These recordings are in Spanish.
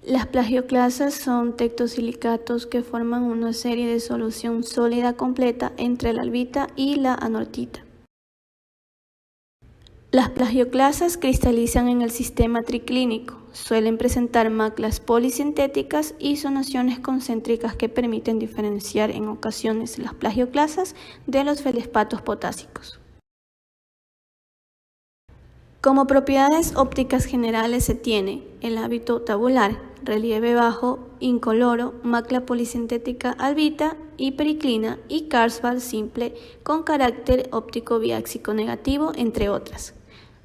Las plagioclasas son tectosilicatos que forman una serie de solución sólida completa entre la albita y la anortita. Las plagioclasas cristalizan en el sistema triclínico, suelen presentar maclas polisintéticas y zonaciones concéntricas que permiten diferenciar en ocasiones las plagioclasas de los feldespatos potásicos. Como propiedades ópticas generales se tiene el hábito tabular, relieve bajo, incoloro, macla polisintética albita, hipericlina y Schwarzschild simple con carácter óptico biáxico negativo, entre otras.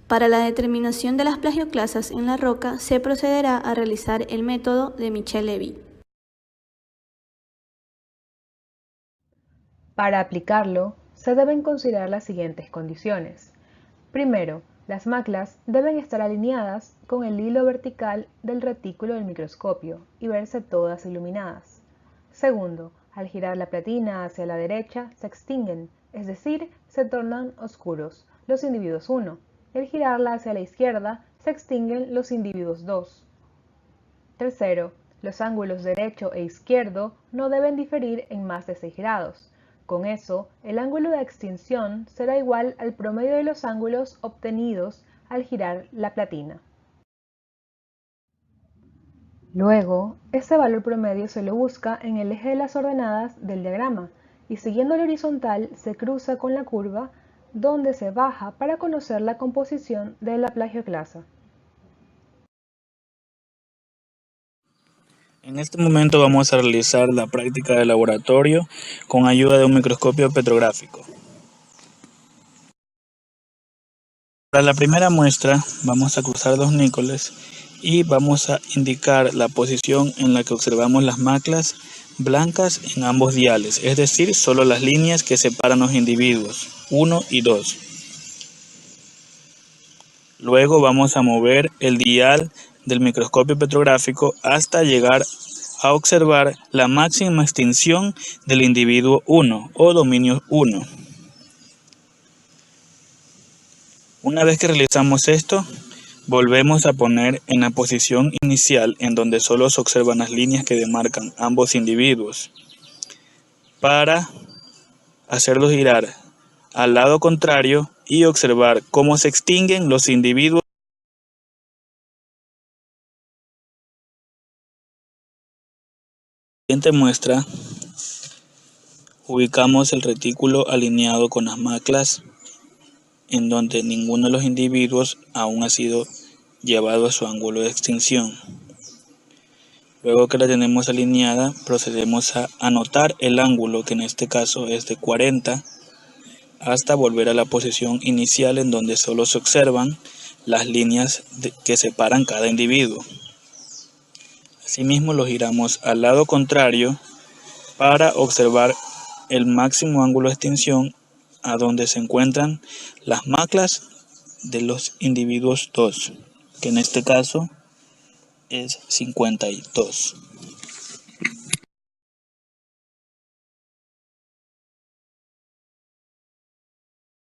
Para la determinación de las plagioclasas en la roca se procederá a realizar el método de Michel-Levy. Para aplicarlo, se deben considerar las siguientes condiciones. Primero, las maclas deben estar alineadas con el hilo vertical del retículo del microscopio y verse todas iluminadas. Segundo, al girar la platina hacia la derecha se extinguen, es decir, se tornan oscuros los individuos 1. Y al girarla hacia la izquierda se extinguen los individuos 2. Tercero, los ángulos derecho e izquierdo no deben diferir en más de 6 grados. Con eso, el ángulo de extinción será igual al promedio de los ángulos obtenidos al girar la platina. Luego, ese valor promedio se lo busca en el eje de las ordenadas del diagrama y siguiendo la horizontal se cruza con la curva donde se baja para conocer la composición de la plagioclasa. En este momento vamos a realizar la práctica de laboratorio con ayuda de un microscopio petrográfico. Para la primera muestra vamos a cruzar dos nícoles y vamos a indicar la posición en la que observamos las maclas blancas en ambos diales, es decir, solo las líneas que separan los individuos 1 y 2. Luego vamos a mover el dial del microscopio petrográfico hasta llegar a observar la máxima extinción del individuo 1 o dominio 1. Una vez que realizamos esto, volvemos a poner en la posición inicial en donde solo se observan las líneas que demarcan ambos individuos para hacerlos girar al lado contrario y observar cómo se extinguen los individuos. En la siguiente muestra, ubicamos el retículo alineado con las maclas en donde ninguno de los individuos aún ha sido llevado a su ángulo de extinción. Luego que la tenemos alineada, procedemos a anotar el ángulo, que en este caso es de 40, hasta volver a la posición inicial en donde solo se observan las líneas que separan cada individuo. Asimismo, lo giramos al lado contrario para observar el máximo ángulo de extinción a donde se encuentran las maclas de los individuos 2, que en este caso es 52.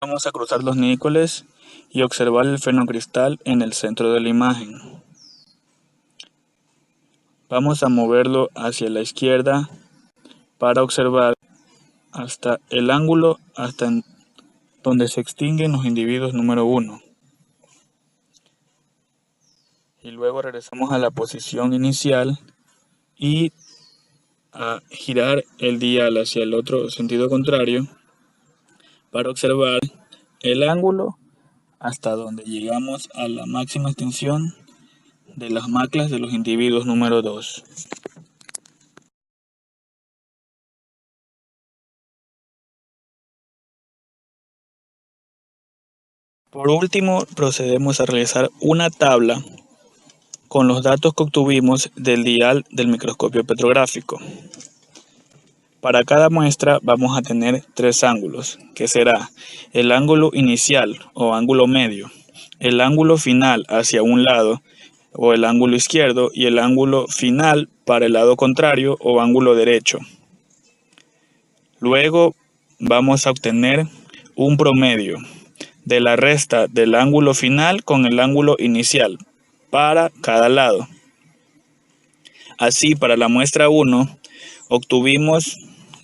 Vamos a cruzar los nícoles y observar el fenocristal en el centro de la imagen. Vamos a moverlo hacia la izquierda para observar hasta el ángulo hasta donde se extinguen los individuos número 1. Y luego regresamos a la posición inicial y a girar el dial hacia el otro sentido contrario para observar el ángulo hasta donde llegamos a la máxima extensión de las maclas de los individuos número 2. Por último, procedemos a realizar una tabla con los datos que obtuvimos del dial del microscopio petrográfico. Para cada muestra vamos a tener 3 ángulos, que será el ángulo inicial o ángulo medio, el ángulo final hacia un lado o el ángulo izquierdo y el ángulo final para el lado contrario o ángulo derecho. Luego vamos a obtener un promedio de la resta del ángulo final con el ángulo inicial para cada lado. Así, para la muestra 1, obtuvimos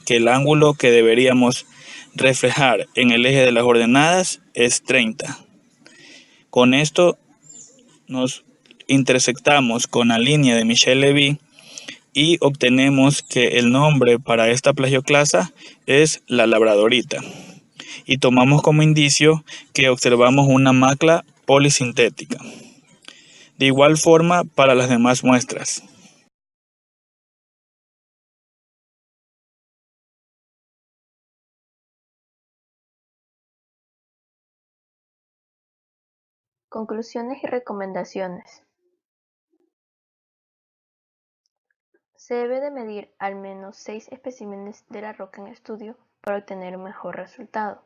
que el ángulo que deberíamos reflejar en el eje de las ordenadas es 30. Con esto nos intersectamos con la línea de Michel-Levy y obtenemos que el nombre para esta plagioclasa es la labradorita. Y tomamos como indicio que observamos una macla polisintética. De igual forma para las demás muestras. Conclusiones y recomendaciones. Se debe de medir al menos 6 especímenes de la roca en estudio para obtener un mejor resultado.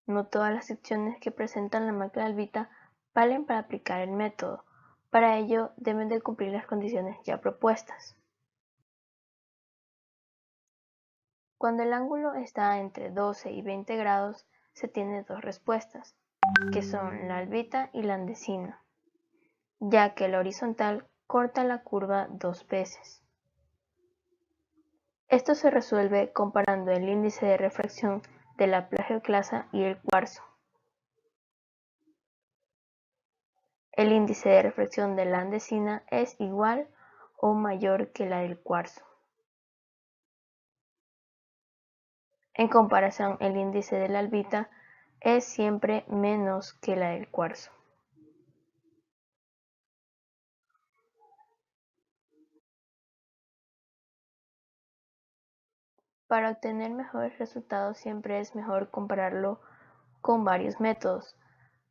No todas las secciones que presentan la macla albita valen para aplicar el método. Para ello deben de cumplir las condiciones ya propuestas. Cuando el ángulo está entre 12 y 20 grados, se tiene dos respuestas, que son la albita y la andesina, ya que la horizontal corta la curva 2 veces. Esto se resuelve comparando el índice de refracción de la plagioclasa y el cuarzo. El índice de refracción de la andesina es igual o mayor que la del cuarzo. En comparación, el índice de la albita es siempre menos que la del cuarzo. Para obtener mejores resultados siempre es mejor compararlo con varios métodos,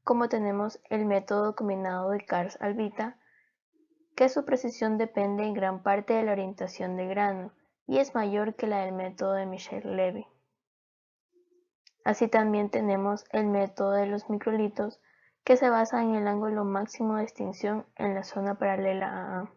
como tenemos el método combinado de Kars-Albita, que su precisión depende en gran parte de la orientación del grano y es mayor que la del método de Michel-Levy. Así también tenemos el método de los microlitos, que se basa en el ángulo máximo de extinción en la zona paralela a A.